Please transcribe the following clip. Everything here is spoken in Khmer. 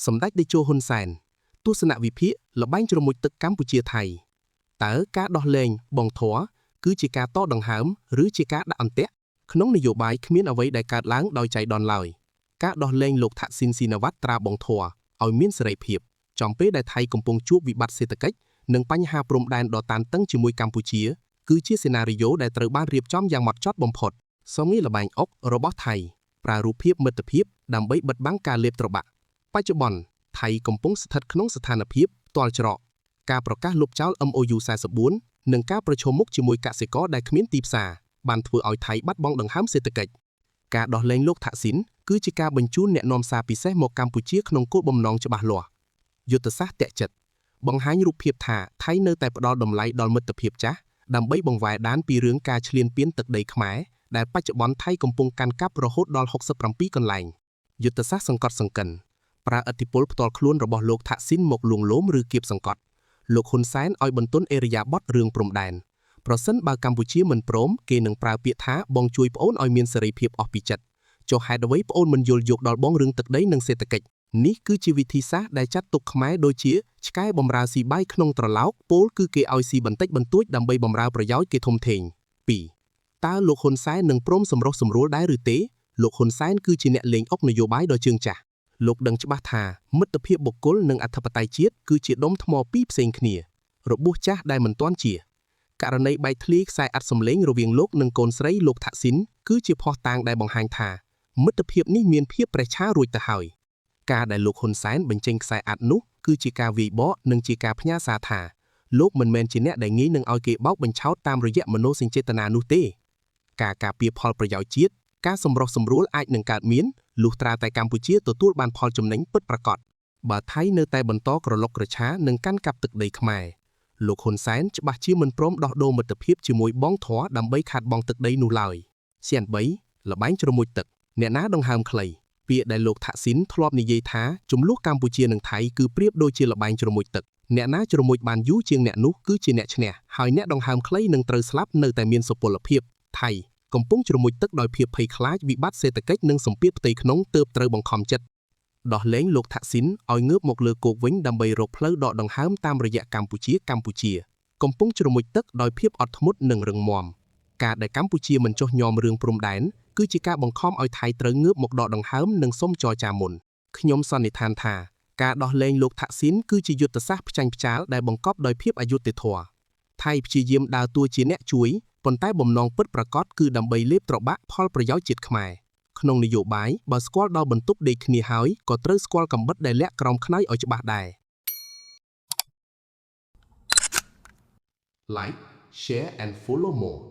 សម្ដេចតេជោហ៊ុនសែនទស្សនវិភាគលបែងជ្រមុជទឹកកម្ពុជាថៃតើការដោះលែងបងធរគឺជាការតដង្ហើមឬជាការដាក់អន្ទាក់ក្នុងនយោបាយគ្មានអ្វីដែលកើតឡើងដោយចៃដន្យឡើយការដោះលែងលោកថាក់ស៊ីនស៊ីណាវ៉ាត់ត្រាបងធរឲ្យមានសេរីភាពចំពេលដែលថៃកំពុងជួបវិបត្តិសេដ្ឋកិច្ចនិងបញ្ហាព្រំដែនដ៏តានតឹងជាមួយកម្ពុជាគឺជាសេណារីយ៉ូដែលត្រូវបានរៀបចំយ៉ាងម៉ត់ចត់បំផុតសងីលបែងអុករបស់ថៃប្រើរូបភាពមិត្តភាពដើម្បីបិទបាំងការលេបត្របាក់បច្ចុប្បន្នថៃកំពុងស្ថិតក្នុងស្ថានភាពផ្ទាល់ច្រកការប្រកាសលុបចោល MOU 44និងការប្រឈមមុខជាមួយកសិករដែលគ្មានទីផ្សារបានធ្វើឲ្យថៃបាត់បង់ដង្ហើមសេដ្ឋកិច្ចការដោះលែងលោកថាក់ស៊ីនគឺជាការបញ្ជូនអ្នកនាំសារពិសេសមកកម្ពុជាក្នុងគោលបំណងច្បាស់លាស់យុទ្ធសាស្ត្រតាក់ចិត្តបង្ហាញរូបភាពថាថៃនៅតែផ្ដល់តម្លៃដល់មិត្តភាពចាស់ដើម្បីបង្វែរដានពីរឿងការឈ្លានពានទឹកដីខ្មែរដែលបច្ចុប្បន្នថៃកំពុងកាន់កាប់រហូតដល់67កន្លែងយុទ្ធសាស្ត្រសង្កត់សង្កិនប្រើឥទ្ធិពលផ្ទាល់ខ្លួនរបស់លោកថាក់ស៊ីនមកលួងលោមឬគៀបសង្កត់លោកហ៊ុនសែនឲ្យបន្ទន់អេរយាប័តរឿងព្រំដែនប្រសិនបើកម្ពុជាមិនព្រមគេនឹងប្រើពាក្យថាបងជួយប្អូនឲ្យមានសេរីភាពអស់ពីចិត្តចុះហេតុអ្វីប្អូនមិនយល់យកដល់បងរឿងទឹកដីនិងសេដ្ឋកិច្ចនេះគឺជាវិធីសាស្ត្រដែលចាត់ទុកខ្មែរដូចជាឆ្កែបំរើស៊ីបាយក្នុងត្រឡោកពោលគឺគេឲ្យស៊ីបន្តិចបន្តួចដើម្បីបំរើប្រយោជន៍គេធំធេង 2. តើលោកហ៊ុនសែននឹងព្រមសម្រុះសម្រួលដែរឬទេលោកហ៊ុនសែនគឺជាអ្នកលេងអុកនយោបាយដ៏ជើងចាស់លោកដឹងច្បាស់ថាមិត្តភាពបុគ្គលនិងអធិបតេយ្យជាតិគឺជាដុំថ្មពីរផ្សេងគ្នារបួសចាស់ដែលមិនទាន់ជាករណីបែកធ្លាយខ្សែអាត់សម្លេងរវាងលោកនិងកូនស្រីលោកថាក់ស៊ីនគឺជាភស្តុតាងដែលបង្ហាញថាមិត្តភាពនេះមានភាពប្រេះឆារួចទៅហើយការដែលលោកហ៊ុនសែនបញ្ចេញខ្សែអាត់នោះគឺជាការវាយបកនិងជាការផ្ញើសារថាលោកមិនមែនជាអ្នកដែលងាយនឹងឲ្យគេបោកបញ្ឆោតតាមរយៈមនោសញ្ចេតនានោះទេការការពារផលប្រយោជន៍ជាតិការសម្រុះសម្រួលអាចនឹងកើតមានលុះត្រាតែកម្ពុជាទទួលបានផលចំណេញពិតប្រាកដបើថៃនៅតែបន្តក្រឡុកក្រឆានឹងកាន់កាប់ទឹកដីខ្មែរលោកហ៊ុនសែនច្បាស់ជាមិនព្រមដោះដូរមិត្តភាពជាមួយបងធរដើម្បីខាត់បងទឹកដីនោះឡើយសៀន3លបែងជ្រមុជទឹកអ្នកណាដង្ហើមខ្លីពាក្យដែលលោកថាក់ស៊ីនធ្លាប់និយាយថាចំនួនកម្ពុជានិងថៃគឺប្រៀបដូចជាលបែងជ្រមុជទឹកអ្នកណាជ្រមុជបានយូរជាងអ្នកនោះគឺជាអ្នកឈ្នះហើយអ្នកដង្ហើមខ្លីនឹងត្រូវស្លាប់នៅតែមានសុពលភាពថៃកំពុងជ្រមុជទឹកដោយភាពភ័យខ្លាចវិបត្តិសេដ្ឋកិច្ចនិងសម្ពាធផ្ទៃក្នុងទើបត្រូវបង្ខំចិត្តដោះលែងលោកថាក់ស៊ីនឲ្យងើបមកលើគោកវិញដើម្បីរកផ្លូវដកដង្ហើមតាមរយៈកម្ពុជាកំពុងជ្រមុជទឹកដោយភាពអត់ធ្មត់និងរឹងមាំការដែលកម្ពុជាមិនចុះញ៉ាំរឿងព្រំដែនគឺជាការបង្ខំឲ្យថៃត្រូវងើបមកដកដង្ហើមនិងសុំចរចាមុនខ្ញុំសន្និដ្ឋានថាការដោះលែងលោកថាក់ស៊ីនគឺជាយុទ្ធសាស្ត្រផ្ចាញ់ផ្ចាលដែលបង្កប់ដោយភាពអយុត្តិធម៌ថៃព្យាយាមដើរតួជាអ្នកជួយប៉ុន្តែបំណងពិតប្រាកដគឺដើម្បីលេបត្របាក់ផលប្រយោជន៍ជាតិខ្មែរក្នុងនយោបាយបើស្គាល់ដល់បន្ទប់ដេកគ្នាហើយក៏ត្រូវស្គាល់កំបិតដែលលាក់ក្រោមខ្នើយឲ្យច្បាស់ដែរ Like, share and follow more